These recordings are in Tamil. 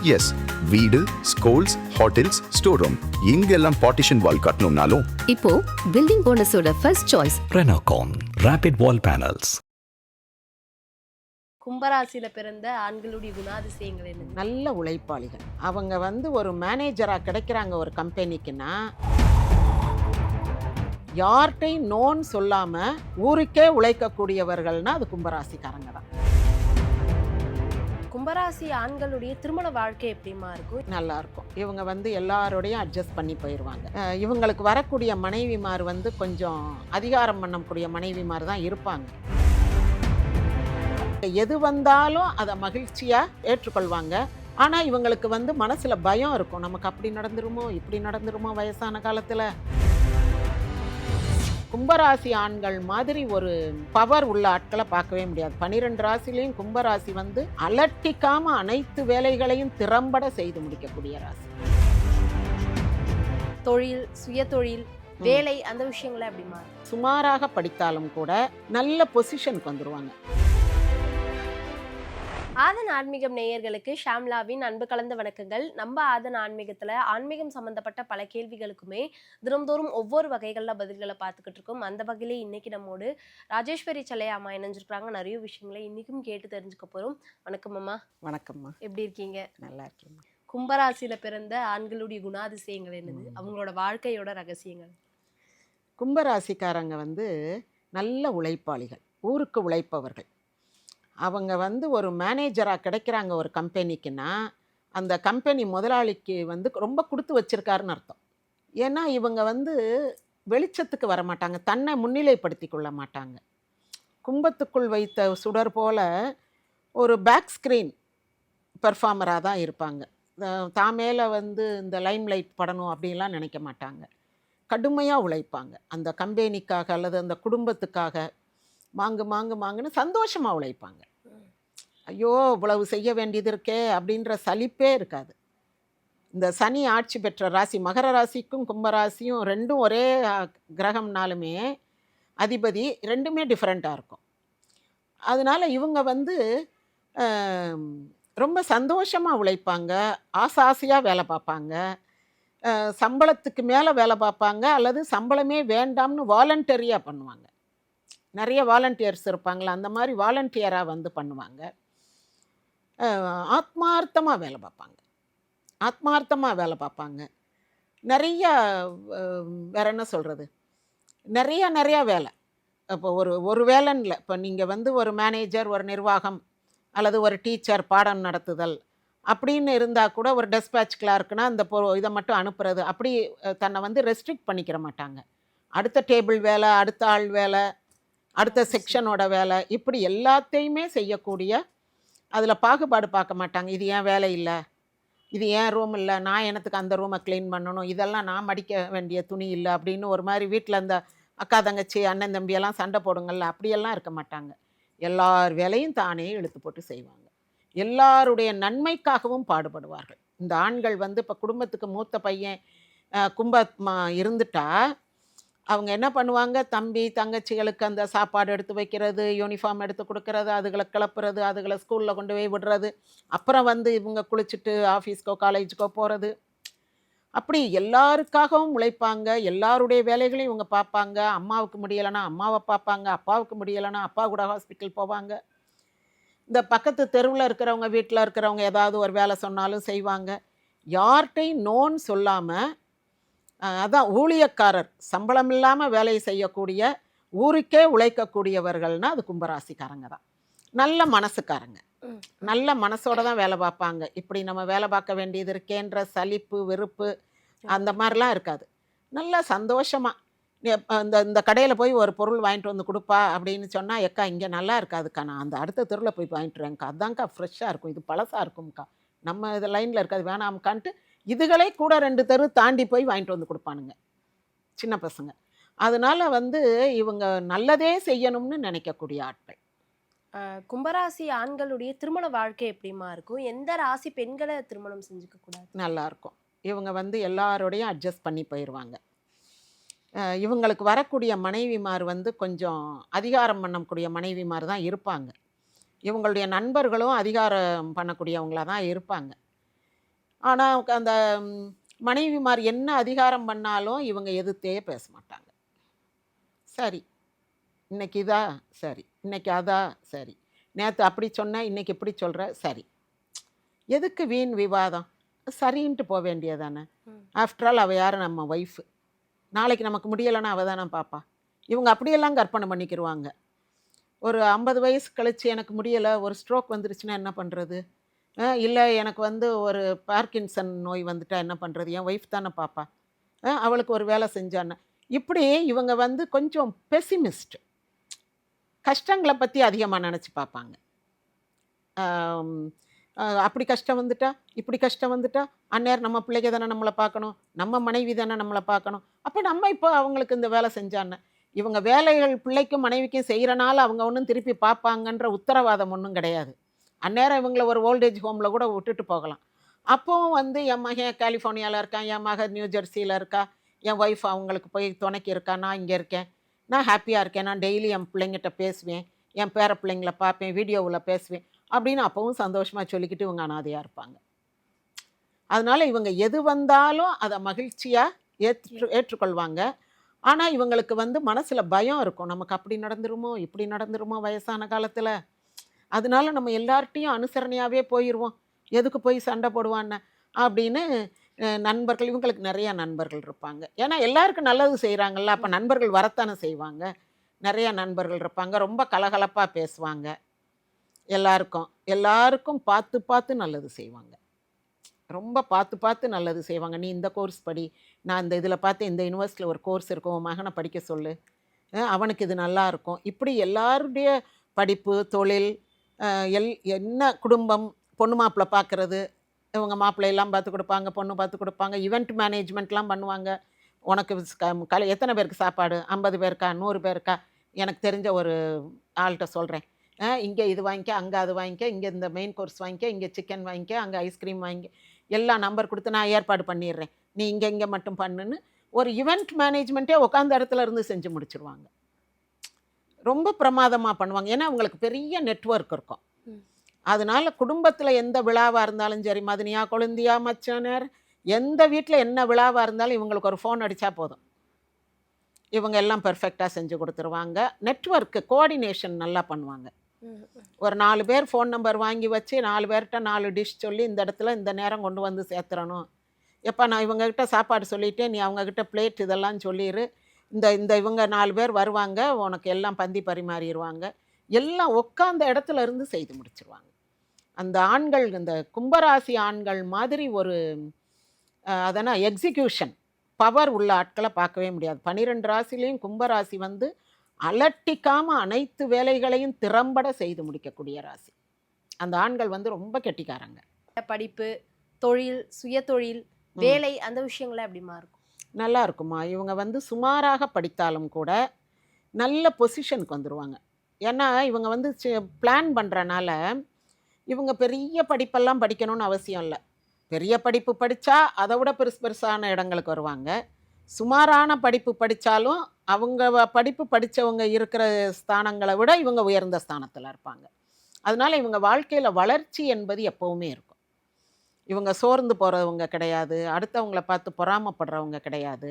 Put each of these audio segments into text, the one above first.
எஸ், வீடு, ஸ்கூல்ஸ், ஹோட்டல்ஸ், ஸ்டோர் ரூம் இங்கெல்லாம் பார்ட்டிஷன் வால் கட்டணும்னாலும் இப்போ பில்டிங் ஓனர்ஸோட first choice Renocon Rapid Wall Panels. கும்பராசியில பிறந்த ஆண்களுடைய குணாதிசயங்கள் என்ன? நல்ல உழைப்பாளிகள். அவங்க ஒரு மேனேஜராக கிடைக்கிறாங்க ஒரு கம்பெனிக்குன்னா, யார்கிட்டையும் நோன்னு சொல்லாமல் ஊருக்கே உழைக்கக்கூடியவர்கள்னா அது கும்பராசிக்காரங்க தான். கும்பராசி ஆண்களுடைய திருமண வாழ்க்கை எப்படிமா இருக்கும்? நல்லா இருக்கும். இவங்க எல்லாரோடையும் அட்ஜஸ்ட் பண்ணி போயிடுவாங்க. இவங்களுக்கு வரக்கூடிய மனைவிமார் கொஞ்சம் அதிகாரம் பண்ணக்கூடிய மனைவிமார் தான் இருப்பாங்க. எது வந்தாலும் அதை மகிழ்ச்சியாக ஏற்றுக்கொள்வாங்க. ஆனால் இவங்களுக்கு மனசில் பயம் இருக்கும், நமக்கு அப்படி நடந்துருமோ இப்படி நடந்துருமோ வயசான காலத்தில். கும்பராசி ஆண்கள் மாதிரி ஒரு பவர் உள்ள ஆட்களை பார்க்கவே முடியாது. 12 ராசிலையும் கும்பராசி அலட்டிக்காம அனைத்து வேலைகளையும் திறம்பட செய்து முடிக்கக்கூடிய ராசி. தொழில், சுய தொழில், வேலை அந்த விஷயங்களை எப்படிமா? சுமாராக படித்தாலும் கூட நல்ல பொசிஷனுக்கு வந்துருவாங்க. ஆதன் ஆன்மீகம் நேயர்களுக்கு ஷாம்லாவின் அன்பு கலந்த வணக்கங்கள். நம்ம ஆதன் ஆன்மீகத்துல ஆன்மீகம் சம்பந்தப்பட்ட பல கேள்விகளுக்குமே தினம்தோறும் ஒவ்வொரு வகைகள்ல பதில்களை பார்த்துக்கிட்டு இருக்கோம். அந்த வகையிலே இன்னைக்கு நம்மோடு ராஜேஸ்வரி சலையாமா இணைஞ்சிருக்கிறாங்க. நிறைய விஷயங்களை இன்னைக்கும் கேட்டு தெரிஞ்சுக்க போறோம். வணக்கம் அம்மா. வணக்கம்மா. எப்படி இருக்கீங்க? நல்லா இருக்கீங்க. கும்பராசியில பிறந்த ஆண்களுடைய குணாதிசயங்கள் என்னது? அவங்களோட வாழ்க்கையோட ரகசியங்கள்? கும்பராசிக்காரங்க நல்ல உழைப்பாளிகள், ஊருக்கு உழைப்பவர்கள். அவங்க ஒரு மேனேஜராக கிடைக்கிறாங்க ஒரு கம்பெனிக்குன்னா, அந்த கம்பெனி முதலாளிக்கு ரொம்ப கொடுத்து வச்சிருக்காருன்னு அர்த்தம். ஏன்னா இவங்க வெளிச்சத்துக்கு வர மாட்டாங்க, தன்னை முன்னிலைப்படுத்தி கொள்ள மாட்டாங்க. கும்பத்துக்குள் வைத்த சுடர் போல ஒரு பேக் ஸ்க்ரீன் பெர்ஃபார்மராக தான் இருப்பாங்க. தான் மேலே இந்த லைம் லைட் படணும் அப்படின்லாம் நினைக்க மாட்டாங்க. கடுமையாக உழைப்பாங்க அந்த கம்பெனிக்காக அல்லது அந்த குடும்பத்துக்காக. மாங்குன்னு சந்தோஷமாக உழைப்பாங்க. ஐயோ இவ்வளவு செய்ய வேண்டியது இருக்கே அப்படின்ற சலிப்பே இருக்காது. இந்த சனி ஆட்சி பெற்ற ராசி மகர ராசிக்கும் கும்பராசியும் ரெண்டும் ஒரே கிரகம்னாலுமே அதிபதி ரெண்டுமே டிஃப்ரெண்ட்டாக இருக்கும். அதனால் இவங்க ரொம்ப சந்தோஷமாக உழைப்பாங்க, ஆசையாக வேலை பார்ப்பாங்க, சம்பளத்துக்கு மேலே வேலை பார்ப்பாங்க, அல்லது சம்பளமே வேண்டாம்னு வாலண்டரியாக பண்ணுவாங்க. நிறைய வாலண்டியர்ஸ் இருப்பாங்களா, அந்த மாதிரி வாலண்டியராக பண்ணுவாங்க. ஆத்மார்த்தமாக வேலை பார்ப்பாங்க. நிறையா வேற என்ன சொல்கிறது, நிறையா வேலை. இப்போ ஒரு வேலைன்னு இல்லை. இப்போ நீங்கள் ஒரு மேனேஜர், ஒரு நிர்வாகம் அல்லது ஒரு டீச்சர், பாடம் நடத்துதல் அப்படின்னு இருந்தால் கூட, ஒரு டெஸ்பேட்ச் கிளார்க்குனா இந்த இதை மட்டும் அனுப்புறது, அப்படி தன்னை ரெஸ்ட்ரிக்ட் பண்ணிக்கிற மாட்டாங்க. அடுத்த டேபிள் வேலை, அடுத்த ஆள் வேலை, அடுத்த செக்ஷனோட வேலை, இப்படி எல்லாத்தையுமே செய்யக்கூடிய, அதில் பாகுபாடு பார்க்க மாட்டாங்க. இது ஏன் வேலை இல்லை, இது ஏன் ரூம் இல்லை, நான் எனக்கு அந்த ரூமை க்ளீன் பண்ணணும், இதெல்லாம் நான் மடிக்க வேண்டிய துணி இல்லை அப்படின்னு ஒரு மாதிரி வீட்டில் அந்த அக்கா தங்கச்சி அண்ணன் தம்பியெல்லாம் சண்டை போடுங்கள்ல, அப்படியெல்லாம் இருக்க மாட்டாங்க. எல்லார் வேலையும் தானே இழுத்து போட்டு செய்வாங்க. எல்லாருடைய நன்மைக்காகவும் பாடுபடுவார்கள். இந்த ஆண்கள் இப்போ குடும்பத்துக்கு மூத்த பையன் கும்பமா இருந்துட்டா அவங்க என்ன பண்ணுவாங்க, தம்பி தங்கச்சிகளுக்கு அந்த சாப்பாடு எடுத்து வைக்கிறது, யூனிஃபார்ம் எடுத்து கொடுக்கறது, அதுகளை கிளப்புறது, அதுகளை ஸ்கூலில் கொண்டு போய் விடுறது, அப்புறம் இவங்க குளிச்சுட்டு ஆஃபீஸ்க்கோ காலேஜுக்கோ போகிறது. அப்படி எல்லாருக்காகவும் உழைப்பாங்க. எல்லாருடைய வேலைகளையும் இவங்க பார்ப்பாங்க. அம்மாவுக்கு முடியலைன்னா அம்மாவை பார்ப்பாங்க, அப்பாவுக்கு முடியலைன்னா அப்பா கூட ஹாஸ்பிட்டல் போவாங்க. இந்த பக்கத்து தெருவில் இருக்கிறவங்க, வீட்டில் இருக்கிறவங்க ஏதாவது ஒரு வேலை சொன்னாலும் செய்வாங்க. யார்கிட்டையும் நோன்னு சொல்லாமல், அதான் ஊழியக்காரர், சம்பளம் இல்லாமல் வேலை செய்யக்கூடிய, ஊருக்கே உழைக்கக்கூடியவர்கள்னால் அது கும்பராசிக்காரங்க தான். நல்ல மனசுக்காரங்க, நல்ல மனசோட தான் வேலை பார்ப்பாங்க. இப்படி நம்ம வேலை பார்க்க வேண்டியது இருக்கேன்ற சலிப்பு வெறுப்பு அந்த மாதிரிலாம் இருக்காது. நல்லா சந்தோஷமாக இந்த கடையில் போய் ஒரு பொருள் வாங்கிட்டு வந்து கொடுப்பா அப்படின்னு சொன்னால், எக்கா இங்கே நல்லா இருக்காதுக்கா, நான் அந்த அடுத்த தெருவில் போய் வாங்கிட்டு வரேன்க்கா, அதான்க்கா ஃப்ரெஷ்ஷாக இருக்கும், இது பழசாக இருக்கும்க்கா, நம்ம இது லைனில் இருக்காது வேணாம்க்கான்ட்டு இதுகளே கூட 2 தெரு தாண்டி போய் வாங்கிட்டு வந்து கொடுப்பானுங்க சின்ன பசங்க. அதனால் இவங்க நல்லதே செய்யணும்னு நினைக்கக்கூடிய ஆட்கள். கும்பராசி ஆண்களுடைய திருமண வாழ்க்கை எப்படிமா இருக்கும்? எந்த ராசி பெண்களை திருமணம் செஞ்சுக்க கூடாது? நல்லாயிருக்கும். இவங்க எல்லாரோடையும் அட்ஜஸ்ட் பண்ணி போயிடுவாங்க. இவங்களுக்கு வரக்கூடிய மனைவிமார் கொஞ்சம் அதிகாரம் பண்ணக்கூடிய மனைவிமார் தான் இருப்பாங்க. இவங்களுடைய நண்பர்களும் அதிகாரம் பண்ணக்கூடியவங்களாக தான் இருப்பாங்க. ஆனால் அந்த மனைவிமார் என்ன அதிகாரம் பண்ணாலும் இவங்க எதிர்த்தே பேச மாட்டாங்க. சரி, இன்னைக்கு இதா சரி, இன்னைக்கு அதா சரி, நேற்று அப்படி சொன்ன இன்னைக்கு இப்படி சொல்கிற சரி, எதுக்கு வீண் விவாதம்? சரின்ட்டு போக வேண்டியதானே. ஆஃப்டர் ஆல் அவள் யார்? நம்ம ஒய்ஃபு. நாளைக்கு நமக்கு முடியலைன்னா அவள் தானே பாப்பா. இவங்க அப்படியெல்லாம் கற்பனை பண்ணிக்கிடுவாங்க. ஒரு 50 வயசு கழித்து எனக்கு முடியலை, ஒரு ஸ்ட்ரோக் வந்துருச்சுன்னா என்ன பண்ணுறது? இல்லை எனக்கு வந்து ஒரு பார்க்கின்சன் நோய் வந்துட்டா என்ன பண்ணுறது? என் ஒய்ஃப் தானே பாப்பா. அவளுக்கு ஒரு வேலை செஞ்சான்னு இப்படி இவங்க வந்து கொஞ்சம் பெசிமிஸ்ட். கஷ்டங்களை பற்றி அதிகமாக நினச்சி பார்ப்பாங்க. அப்படி கஷ்டம் வந்துட்டா, இப்படி கஷ்டம் வந்துட்டா, அந்நேரம் நம்ம பிள்ளைங்க தானே நம்மளை பார்க்கணும், நம்ம மனைவி தானே நம்மளை பார்க்கணும், அப்போ நம்ம இப்போ அவங்களுக்கு இந்த வேலை செஞ்சான்னு. இவங்க வேலைகள் பிள்ளைக்கும் மனைவிக்கும் செய்கிறனால அவங்க ஒன்றும் திருப்பி பார்ப்பாங்கன்ற உத்தரவாதம் ஒன்றும் கிடையாது. அந்நேரம் இவங்கள ஒரு ஓல்டேஜ் ஹோமில் கூட விட்டுட்டு போகலாம். அப்போவும் வந்து என் மகன் கலிஃபோர்னியாவில் இருக்கான், என் மகன் நியூ ஜெர்சியில் இருக்கா, என் ஒய்ஃப் அவங்களுக்கு போய் துணைக்கி இருக்கா, நான் இங்கே இருக்கேன், நான் ஹாப்பியாக இருக்கேன், நான் டெய்லி என் பிள்ளைங்கிட்ட பேசுவேன், என் பேர பிள்ளைங்கள பார்ப்பேன், வீடியோவில் பேசுவேன் அப்படின்னு அப்பவும் சந்தோஷமாக சொல்லிக்கிட்டு இவங்க அனாதையாக இருப்பாங்க. அதனால் இவங்க எது வந்தாலும் அதை மகிழ்ச்சியாக ஏற்றுக்கொள்வாங்க. ஆனால் இவங்களுக்கு வந்து மனசில் பயம் இருக்கும், நமக்கு அப்படி நடந்துருமோ இப்படி நடந்துருமோ வயசான காலத்தில், அதனால நம்ம எல்லார்ட்டையும் அனுசரணையாகவே போயிடுவோம், எதுக்கு போய் சண்டை போடுவான்னு அப்படின்னு. நண்பர்கள், இவங்களுக்கு நிறையா நண்பர்கள் இருப்பாங்க. ஏன்னா எல்லாருக்கும் நல்லது செய்கிறாங்கல்ல, அப்போ நண்பர்கள் வரத்தானே செய்வாங்க. நிறையா நண்பர்கள் இருப்பாங்க, ரொம்ப கலகலப்பாக பேசுவாங்க. எல்லாருக்கும் பார்த்து பார்த்து நல்லது செய்வாங்க, ரொம்ப பார்த்து பார்த்து நல்லது செய்வாங்க. நீ இந்த கோர்ஸ் படி, நான் இந்த இதில் பார்த்து இந்த யூனிவர்சிட்டியில் ஒரு கோர்ஸ் இருக்கும், உன் மகனை படிக்க சொல்லு, அவனுக்கு இது நல்லா இருக்கும். இப்படி எல்லாருடைய படிப்பு, தொழில், என்ன குடும்பம், பொண்ணு மாப்பிள்ளை பார்க்குறது, இவங்க மாப்பிள்ளையெல்லாம் பார்த்து கொடுப்பாங்க, பொண்ணு பார்த்து கொடுப்பாங்க, ஈவெண்ட் மேனேஜ்மெண்ட்லாம் பண்ணுவாங்க. உனக்கு எத்தனை பேருக்கு சாப்பாடு? 50 பேருக்கா, 100 பேருக்கா? எனக்கு தெரிஞ்ச ஒரு ஆள்கிட்ட சொல்கிறேன், இங்கே இது வாங்கிக்க, அங்கே அது வாங்கிக்க, இங்கே இந்த மெயின் கோர்ஸ் வாங்கிக்க, இங்கே சிக்கன் வாங்கிக்க, அங்கே ஐஸ்கிரீம் வாங்கிக்க, எல்லா நம்பர் கொடுத்து நான் ஏற்பாடு பண்ணிடுறேன், நீ இங்கே மட்டும் பண்ணுன்னு ஒரு ஈவெண்ட் மேனேஜ்மெண்ட்டே உட்காந்த இடத்துல இருந்து செஞ்சு முடிச்சிருவாங்க. ரொம்ப பிரமாதமாக பண்ணுவாங்க. ஏன்னா அவங்களுக்கு பெரிய நெட்வொர்க் இருக்கும். அதனால குடும்பத்தில் எந்த விழாவாக இருந்தாலும் சரி, மதினியா கொழுந்தியா மச்சனர், எந்த வீட்டில் என்ன விழாவாக இருந்தாலும் இவங்களுக்கு ஒரு ஃபோன் அடித்தா போதும், இவங்க எல்லாம் பெர்ஃபெக்டாக செஞ்சு கொடுத்துருவாங்க. நெட்வொர்க்கு கோஆர்டினேஷன் நல்லா பண்ணுவாங்க. ஒரு 4 பேர் ஃபோன் நம்பர் வாங்கி வச்சு 4 பேர்கிட்ட 4 டிஷ் சொல்லி இந்த இடத்துல இந்த நேரம் கொண்டு வந்து சேர்த்துறணும், எப்போ நான் இவங்ககிட்ட சாப்பாடு சொல்லிவிட்டேன், நீ அவங்கக்கிட்ட பிளேட் இதெல்லாம் சொல்லிடு, இந்த இவங்க 4 பேர் வருவாங்க, உனக்கு எல்லாம் பந்தி பரிமாறிடுவாங்க, எல்லாம் உட்காந்த இடத்துல இருந்து செய்து முடிச்சிருவாங்க. அந்த ஆண்கள், இந்த கும்பராசி ஆண்கள் மாதிரி ஒரு அதனால் எக்ஸிக்யூஷன் பவர் உள்ள ஆட்களை பார்க்கவே முடியாது. 12 ராசிலையும் கும்பராசி வந்து அலட்டிக்காமல் அனைத்து வேலைகளையும் திறம்பட செய்து முடிக்கக்கூடிய ராசி. அந்த ஆண்கள் வந்து ரொம்ப கெட்டிக்காரங்க. படிப்பு, தொழில், சுய தொழில், வேலை, அந்த விஷயங்கள எப்படிமா இருக்கும்? நல்லா இருக்குமா. இவங்க வந்து சுமாராக படித்தாலும் கூட நல்ல பொசிஷனுக்கு வந்துடுவாங்க. ஏன்னா இவங்க வந்து பிளான் பண்ணுறனால இவங்க பெரிய படிப்பெல்லாம் படிக்கணும்னு அவசியம் இல்லை. பெரிய படிப்பு படித்தா அதை விட பெருசான இடங்களுக்கு வருவாங்க. சுமாரான படிப்பு படித்தாலும் அவங்க படிப்பு படித்தவங்க இருக்கிற ஸ்தானங்களை விட இவங்க உயர்ந்த ஸ்தானத்தில் இருப்பாங்க. அதனால் இவங்க வாழ்க்கையில் வளர்ச்சி என்பது எப்போவுமே இருக்கும். இவங்க சோர்ந்து போகிறவங்க கிடையாது, அடுத்தவங்கள பார்த்து பொறாமப்படுறவங்க கிடையாது.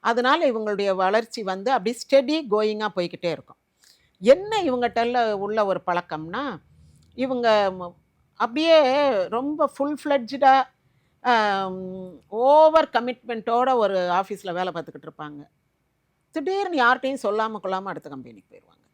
அதனால் இவங்களுடைய வளர்ச்சி வந்து அப்படி ஸ்டெடி கோயிங்காக போய்கிட்டே இருக்கும். என்ன இவங்ககிட்ட உள்ள ஒரு பழக்கம்னா, இவங்க அப்படியே ரொம்ப ஃபுல் ஃப்ளெட்ஜாக ஓவர் கமிட்மெண்ட்டோட ஒரு ஆஃபீஸில் வேலை பார்த்துக்கிட்டு இருப்பாங்க. திடீர்னு யார்கிட்டையும் சொல்லாமல் கொள்ளாமல் அடுத்த கம்பெனிக்கு போயிடுவாங்க.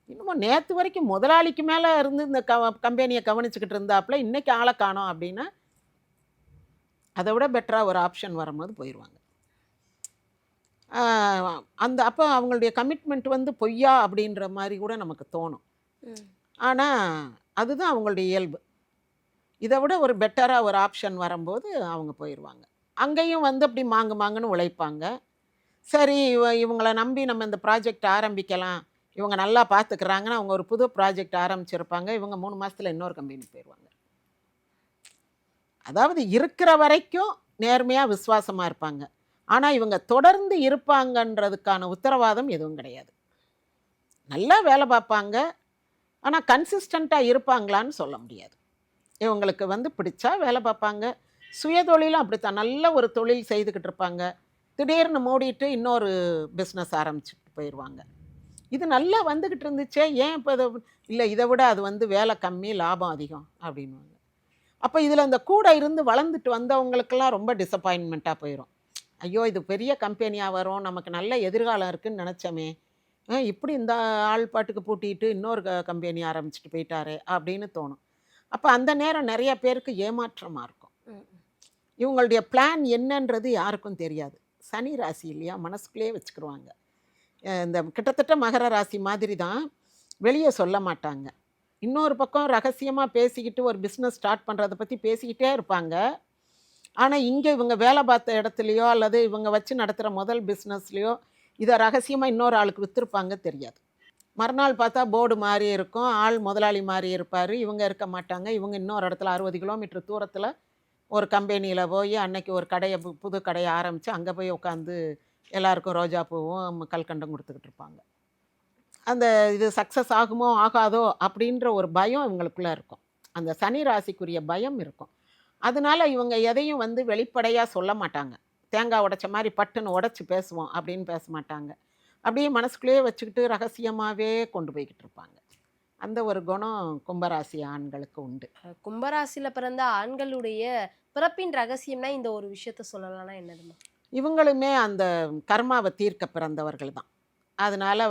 இன்னமும் நேற்று வரைக்கும் முதலாளிக்கு மேலே இருந்து இந்த கம்பெனியை கவனிச்சுக்கிட்டு இருந்தாப்புல இன்றைக்கி ஆளை காணோம் அப்படின்னா அதை விட பெட்டராக ஒரு ஆப்ஷன் வரும்போது போயிடுவாங்க. அப்போ அவங்களுடைய கமிட்மெண்ட் வந்து பொய்யா அப்படின்ற மாதிரி கூட நமக்கு தோணும். ஆனால் அதுதான் அவங்களுடைய இயல்பு. இதை விட ஒரு பெட்டராக ஒரு ஆப்ஷன் வரும்போது அவங்க போயிடுவாங்க. அங்கேயும் வந்து அப்படி மாங்குன்னு உழைப்பாங்க. சரி, இவங்களை நம்பி நம்ம இந்த ப்ராஜெக்ட் ஆரம்பிக்கலாம், இவங்க நல்லா பார்த்துக்கிறாங்கன்னா அவங்க ஒரு புது ப்ராஜெக்ட் ஆரம்பிச்சிருப்பாங்க. இவங்க 3 மாதத்தில் இன்னொரு கம்பெனிக்கு போயிடுவாங்க. அதாவது இருக்கிற வரைக்கும் நேர்மையாக விசுவாசமாக இருப்பாங்க. ஆனால் இவங்க தொடர்ந்து இருப்பாங்கன்றதுக்கான உத்தரவாதம் எதுவும் கிடையாது. நல்லா வேலை பார்ப்பாங்க, ஆனால் கன்சிஸ்டண்ட்டாக இருப்பாங்களான்னு சொல்ல முடியாது. இவங்களுக்கு வந்து பிடிச்சா வேலை பார்ப்பாங்க, சுயதொழிலும் அப்படித்தான். நல்ல ஒரு தொழில் செய்துக்கிட்டு இருப்பாங்க. திடீர்னு மூடிட்டு இன்னொரு பிஸ்னஸ் ஆரம்பிச்சுட்டு போயிடுவாங்க. இது நல்லா வந்துக்கிட்டு இருந்துச்சே, ஏன் இப்போ இதை இல்லை, இதை விட அது வந்து வேலை கம்மி, லாபம் அதிகம் அப்படின்வாங்க. அப்போ இதில் இந்த கூட இருந்து வளர்ந்துட்டு வந்தவங்களுக்கெல்லாம் ரொம்ப டிசப்பாயின்மெண்ட்டாக போயிடும். ஐயோ, இது பெரிய கம்பெனியாக வரும், நமக்கு நல்ல எதிர்காலம் இருக்குதுன்னு நினச்சோமே, இப்படி இந்த ஆள் பாட்டுக்கு பூட்டிட்டு இன்னொரு கம்பெனி ஆரம்பிச்சுட்டு போயிட்டாரே அப்படின்னு தோணும். அப்போ அந்த நேரம் நிறைய பேருக்கு ஏமாற்றமாக இருக்கும். இவங்களுடைய பிளான் என்னன்றது யாருக்கும் தெரியாது. சனி ராசி இல்லையா, மனசுக்குள்ளேயே வச்சுக்கிடுவாங்க. இந்த கிட்டத்தட்ட மகர ராசி மாதிரி தான், வெளியே சொல்ல மாட்டாங்க. இன்னொரு பக்கம் ரகசியமாக பேசிக்கிட்டு ஒரு பிஸ்னஸ் ஸ்டார்ட் பண்ணுறதை பற்றி பேசிக்கிட்டே இருப்பாங்க. ஆனால் இங்கே இவங்க வேலை பார்த்த இடத்துலையோ அல்லது இவங்க வச்சு நடத்துகிற முதல் பிஸ்னஸ்லையோ இதை ரகசியமாக இன்னொரு ஆளுக்கு விற்றுருப்பாங்க, தெரியாது. மறுநாள் பார்த்தா போர்டு மாதிரி இருக்கும், ஆள் முதலாளி மாதிரி இருப்பார், இவங்க இருக்க மாட்டாங்க. இவங்க இன்னொரு இடத்துல 60 கிலோமீட்டர் தூரத்தில் ஒரு கம்பெனியில் போய் அன்னைக்கு ஒரு கடையை புது கடையை ஆரம்பித்து அங்கே போய் உட்காந்து எல்லாருக்கும் ரோஜா பூவும் கல்கண்டம் கொடுத்துக்கிட்டு இருப்பாங்க. அந்த இது சக்ஸஸ் ஆகுமோ ஆகாதோ அப்படின்ற ஒரு பயம் இவங்களுக்குள்ளே இருக்கும். அந்த சனி ராசிக்குரிய பயம் இருக்கும். அதனால இவங்க எதையும் வந்து வெளிப்படையாக சொல்ல மாட்டாங்க. தேங்காய் உடைச்ச மாதிரி பட்டுன்னு உடச்சி பேசுவோம் அப்படின்னு பேச மாட்டாங்க. அப்படியே மனசுக்குள்ளேயே வச்சுக்கிட்டு ரகசியமாகவே கொண்டு போய்கிட்டு இருப்பாங்க. அந்த ஒரு குணம் கும்பராசி ஆண்களுக்கு உண்டு. கும்பராசியில பிறந்த ஆண்களுடைய பிறப்பின் ரகசியம்னா இந்த ஒரு விஷயத்த சொல்லலாம்னா என்னதுமா? இவங்களுமே அந்த கர்மாவை தீர்க்க பிறந்தவர்கள் தான். அதனால்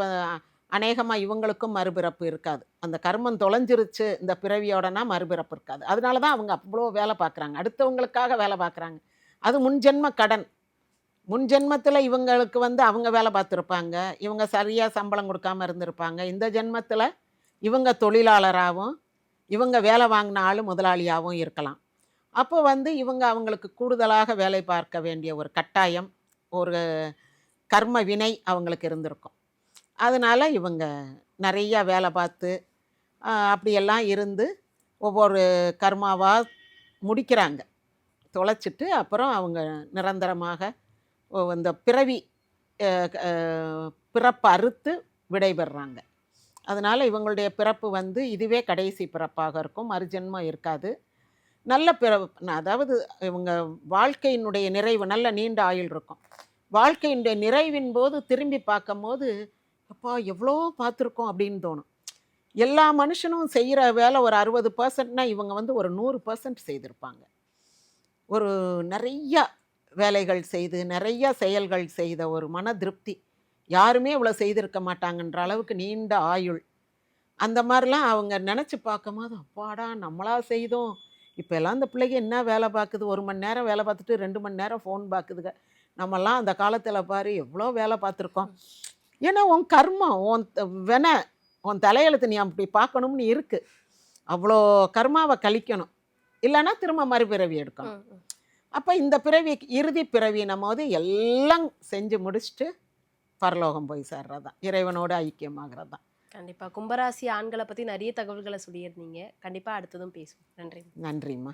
அநேகமாக இவங்களுக்கும் மறுபிறப்பு இருக்காது. அந்த கர்மம் தொலைஞ்சிருச்சு இந்த பிறவியோடனா மறுபிறப்பு இருக்காது. அதனால தான் அவங்க அவ்வளோ வேலை பார்க்குறாங்க, அடுத்தவங்களுக்காக வேலை பார்க்குறாங்க. அது முன்ஜென்ம கடன். முன்ஜென்மத்தில் இவங்களுக்கு வந்து அவங்க வேலை பார்த்துருப்பாங்க, இவங்க சரியாக சம்பளம் கொடுக்காமல் இருந்திருப்பாங்க. இந்த ஜென்மத்தில் இவங்க தொழிலாளராகவும் இவங்க வேலை வாங்கின ஆள் முதலாளியாகவும் இருக்கலாம். அப்போ வந்து இவங்க அவங்களுக்கு கூடுதலாக வேலை பார்க்க வேண்டிய ஒரு கட்டாயம், ஒரு கர்ம வினை அவங்களுக்கு இருந்திருக்கும். அதனால் இவங்க நிறையா வேலை பார்த்து அப்படியெல்லாம் இருந்து ஒவ்வொரு கர்மாவாக முடிக்கிறாங்க, தொலைச்சிட்டு அப்புறம் அவங்க நிரந்தரமாக இந்த பிறப்பு அறுத்து விடைபெறாங்க. அதனால் இவங்களுடைய பிறப்பு வந்து இதுவே கடைசி பிறப்பாக இருக்கும், மறுஜென்மம் இருக்காது. நல்ல பிறப்பு, அதாவது இவங்க வாழ்க்கையினுடைய நிறைவு, நல்ல நீண்ட ஆயுள் இருக்கும். வாழ்க்கையினுடைய நிறைவின் போது திரும்பி பார்க்கும் போது அப்பா எவ்வளோ பார்த்துருக்கோம் அப்படின்னு தோணும். எல்லா மனுஷனும் செய்கிற வேலை ஒரு 60%னா இவங்க வந்து ஒரு 100% செய்திருப்பாங்க. ஒரு நிறையா வேலைகள் செய்து நிறையா செயல்கள் செய்த ஒரு மன திருப்தி யாருமே இவ்வளோ செய்திருக்க மாட்டாங்கன்ற அளவுக்கு நீண்ட ஆயுள். அந்த மாதிரிலாம் அவங்க நினச்சி பார்க்கும்போது அப்பாடா நம்மளா செய்தோம். இப்போ எல்லாம் இந்த பிள்ளைங்க என்ன வேலை பார்க்குது, 1 மணி நேரம் வேலை பார்த்துட்டு 2 மணி நேரம் ஃபோன் பார்க்குதுங்க. நம்மலாம் அந்த காலத்தில் பாரு எவ்வளோ வேலை பார்த்துருக்கோம். ஏன்னா உன் கர்மம், உன் தலையெழுத்து நீ அப்படி பார்க்கணும்னு இருக்குது. அவ்வளோ கர்மாவை கழிக்கணும், இல்லைன்னா திரும்ப மறுபிறவி எடுக்கணும். அப்போ இந்த பிறவி இறுதி பிறவினும் போது எல்லாம் செஞ்சு முடிச்சுட்டு பரலோகம் போய் சேர்றது தான், இறைவனோடு ஐக்கியமாகிறது தான். கண்டிப்பாக கும்பராசி ஆண்களை பற்றி நிறைய தகவல்களை சொல்லியிருந்தீங்க. கண்டிப்பாக அடுத்ததும் பேசுவோம். நன்றி. நன்றிம்மா.